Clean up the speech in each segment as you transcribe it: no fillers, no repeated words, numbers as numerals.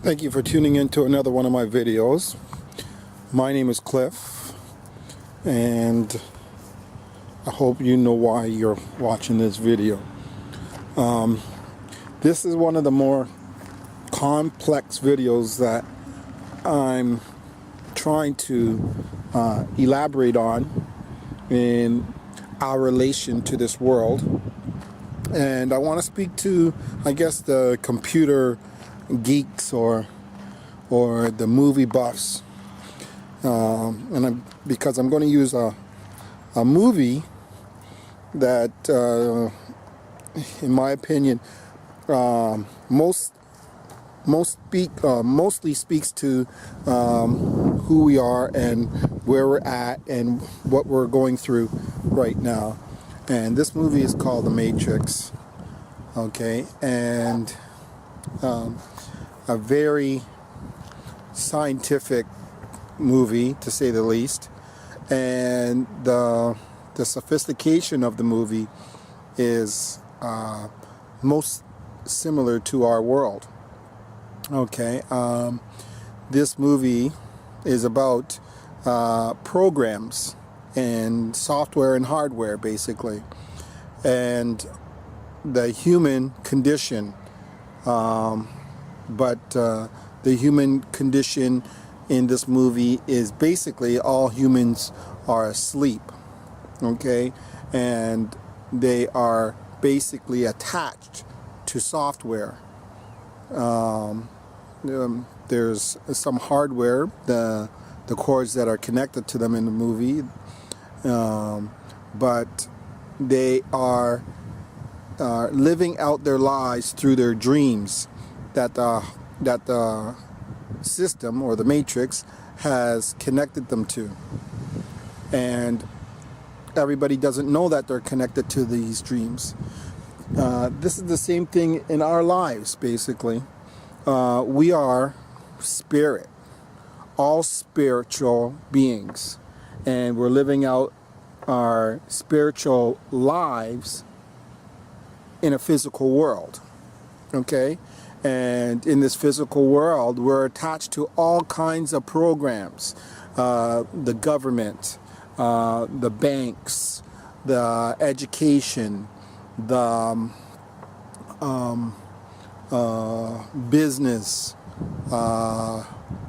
Thank you for tuning in to another one of my videos. My name is Cliff, and I hope you know why you're watching this video. This is one of the more complex videos that I'm trying to elaborate on in our relation to this world. And I want to speak to, I guess, the computer geeks or the movie buffs, because I'm going to use a movie that, in my opinion, mostly speaks to who we are and where we're at and what we're going through right now. And this movie is called The Matrix. Okay, and a very scientific movie, to say the least, and the sophistication of the movie is most similar to our world. Okay, this movie is about programs and software and hardware, basically, and the human condition. But the human condition in this movie is basically all humans are asleep, okay? And they are basically attached to software. There's some hardware, the cords that are connected to them in the movie, but they are living out their lives through their dreams that the system or the matrix has connected them to. And everybody doesn't know that they're connected to these dreams. This is the same thing in our lives, basically. We are spirit, all spiritual beings, and we're living out our spiritual lives in a physical world. Okay? And in this physical world, we're attached to all kinds of programs. The government, the banks, the education, the business,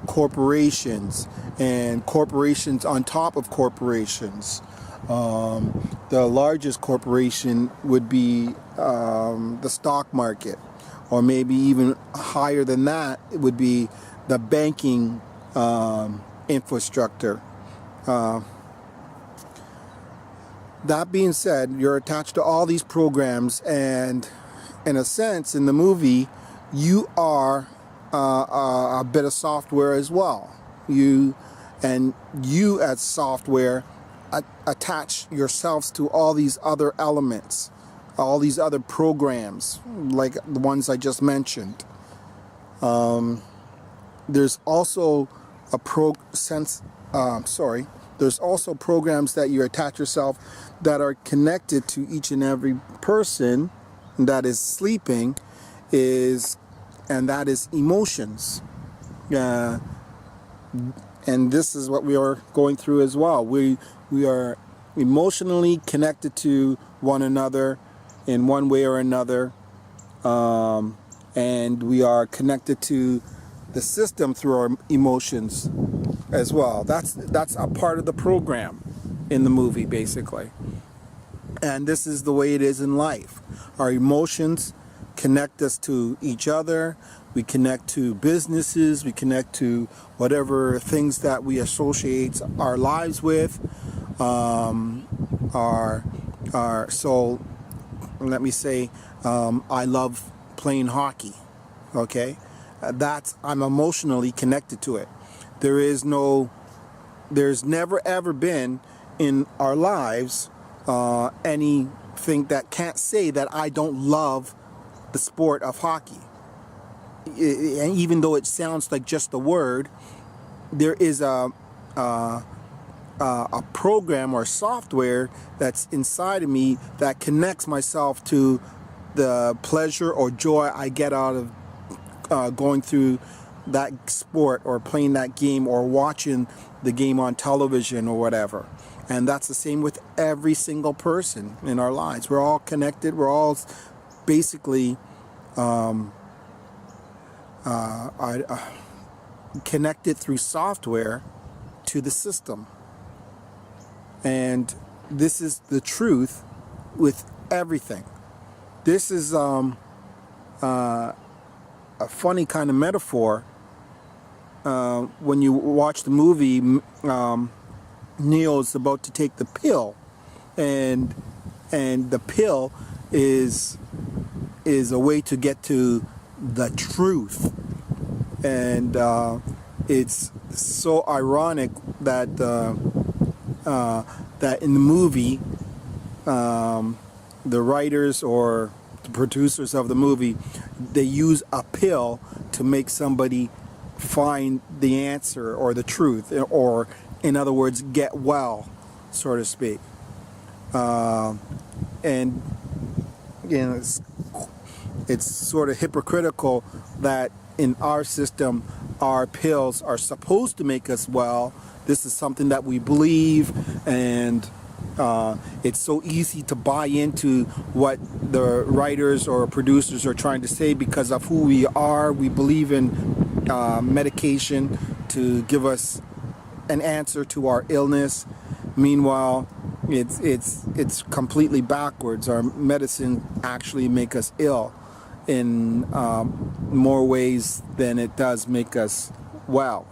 corporations, and corporations on top of corporations. The largest corporation would be the stock market, or maybe even higher than that, it would be the banking infrastructure. That being said, you're attached to all these programs, and in a sense, in the movie, you are a bit of software as well. You as software attach yourselves to all these other elements, all these other programs, like the ones I just mentioned. There's also there's also programs that you attach yourself that are connected to each and every person that is sleeping, and that is emotions. And this is what we are going through as well. We are emotionally connected to one another in one way or another, and we are connected to the system through our emotions as well. That's a part of the program in the movie, basically. And this is the way it is in life. Our emotions connect us to each other. We connect to businesses. We connect to whatever things that we associate our lives with. So let me say, I love playing hockey. Okay, I'm emotionally connected to it. There's never ever been in our lives anything that can't say that I don't love the sport of hockey. And even though it sounds like just a word, there is a program or software that's inside of me that connects myself to the pleasure or joy I get out of going through that sport or playing that game or watching the game on television or whatever. And that's the same with every single person in our lives. We're all connected. We're all basically connected through software to the system. And this is the truth with everything. This is a funny kind of metaphor. When you watch the movie, Neo is about to take the pill, and the pill is a way to get to the truth. And it's so ironic that that in the movie, the writers or the producers of the movie, they use a pill to make somebody find the answer or the truth, or in other words, get well, so to speak. And you know, it's sort of hypocritical that in our system, our pills are supposed to make us well. This is something that we believe, and it's so easy to buy into what the writers or producers are trying to say because of who we are. We believe in medication to give us an answer to our illness. Meanwhile, it's completely backwards. Our medicine actually make us ill in more ways than it does make us well.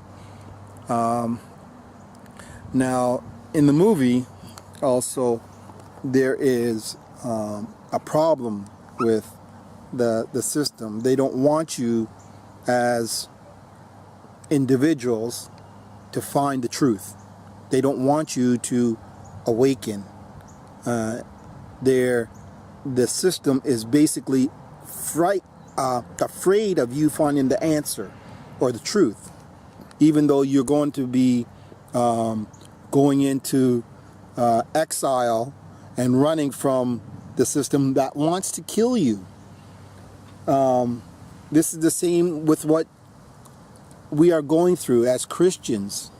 Now, in the movie, also, there is a problem with the system. They don't want you as individuals to find the truth. They don't want you to awaken. The system is basically afraid of you finding the answer or the truth, even though you're going to be going into exile and running from the system that wants to kill you. This is the same with what we are going through as Christians.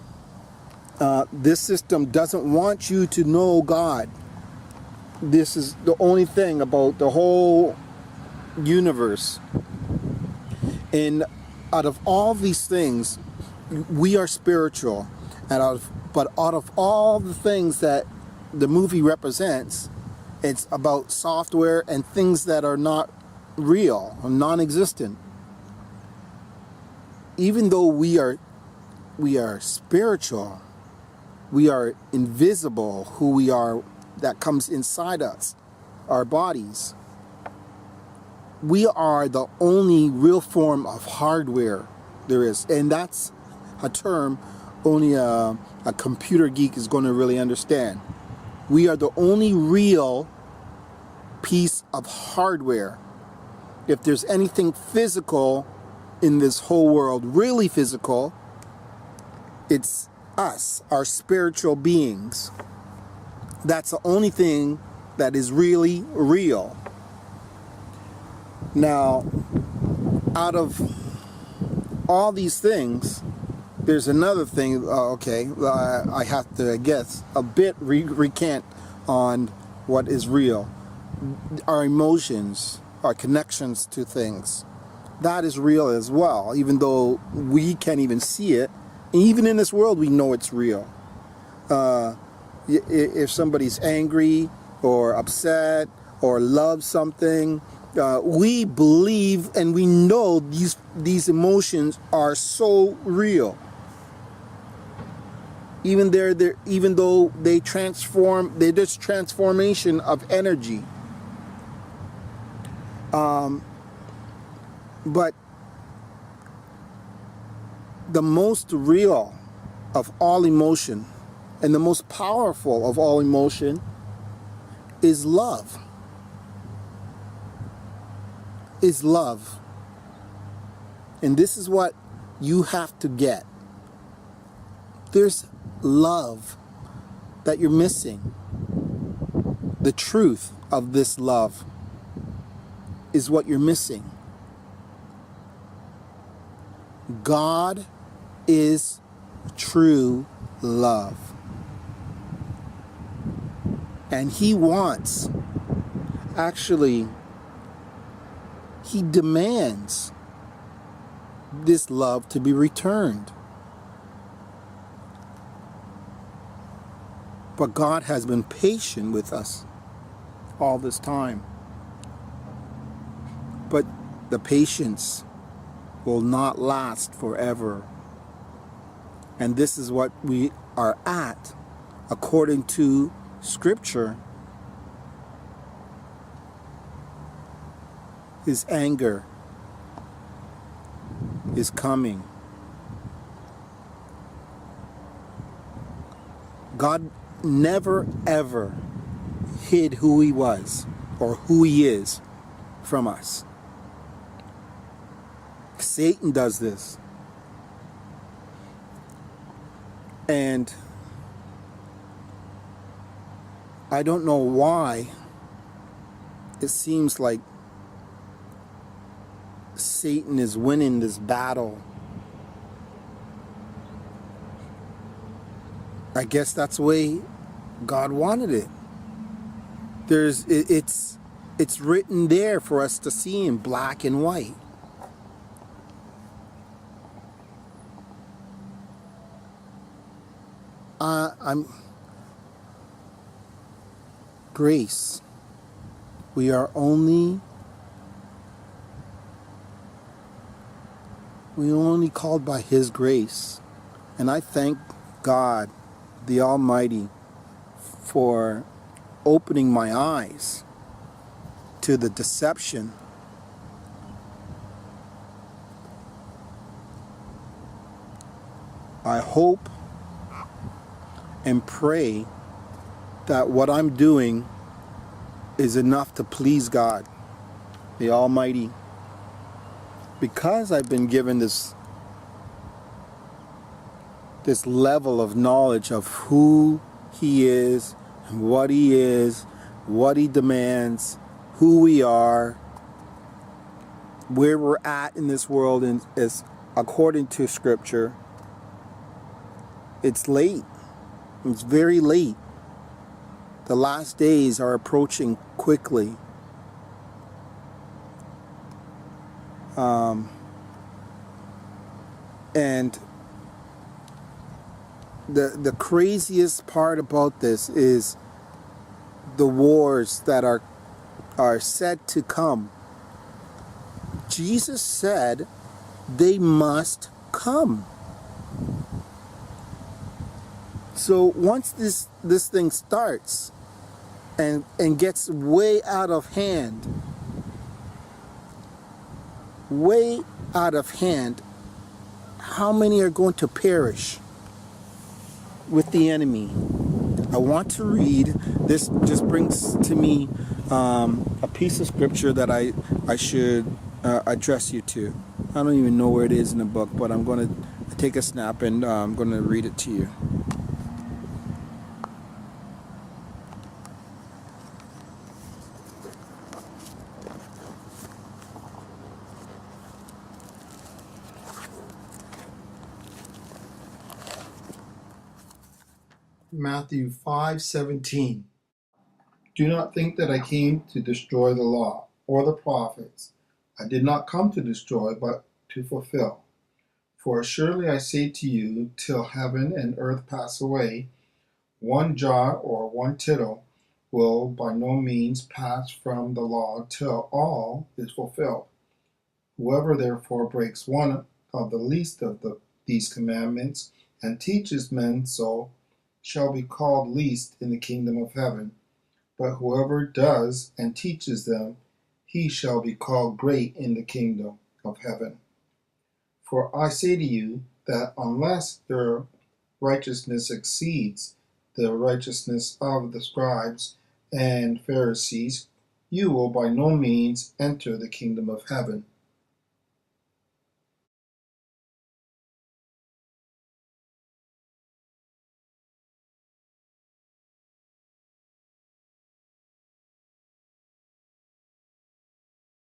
This system doesn't want you to know God. This is the only thing about the whole universe. And out of all these things, we are spiritual. But out of all the things that the movie represents, it's about software and things that are not real or non-existent. Even though we are spiritual, we are invisible, who we are, that comes inside us, our bodies. We are the only real form of hardware there is. And that's a term only a computer geek is going to really understand. We are the only real piece of hardware. If there's anything physical in this whole world, really physical, it's us, our spiritual beings. That's the only thing that is really real. Now, out of all these things, there's another thing. I have to, I guess, a bit recant on what is real. Our emotions, our connections to things. That is real as well, even though we can't even see it. Even in this world, we know it's real. If somebody's angry or upset or loves something, we believe and we know these emotions are so real. Even though they transform, they're just transformation of energy. But the most real of all emotion and the most powerful of all emotion is love. Is love. And this is what you have to get. There's love that you're missing. The truth of this love is what you're missing. God is true love. And he wants, actually, he demands this love to be returned. But God has been patient with us all this time. But the patience will not last forever. And this is what we are at according to Scripture. His anger is coming. God never ever hid who he was or who he is from us. Satan does this. And I don't know why it seems like Satan is winning this battle. I guess that's the way God wanted it. It's written there for us to see in black and white. I'm grace. We are only called by his grace. And I thank God, the Almighty, for opening my eyes to the deception. I hope and pray that what I'm doing is enough to please God, the Almighty, because I've been given this level of knowledge of who he is, what he demands, who we are, where we're at in this world, and is according to Scripture. It's late. It's very late. The last days are approaching quickly. And the craziest part about this is the wars that are said to come. Jesus said they must come. So once this thing starts and gets way out of hand, how many are going to perish with the enemy? I want to read this. Just brings to me a piece of Scripture that I should address you to. I don't even know where it is in the book, but I'm going to take a snap and I'm going to read it to you. Matthew 5:17. Do not think that I came to destroy the law or the prophets. I did not come to destroy, but to fulfill. For surely I say to you, till heaven and earth pass away, one jot or one tittle will by no means pass from the law till all is fulfilled. Whoever therefore breaks one of the least of these commandments and teaches men so shall be called least in the kingdom of heaven. But whoever does and teaches them, he shall be called great in the kingdom of heaven. For I say to you that unless your righteousness exceeds the righteousness of the scribes and Pharisees, you will by no means enter the kingdom of heaven.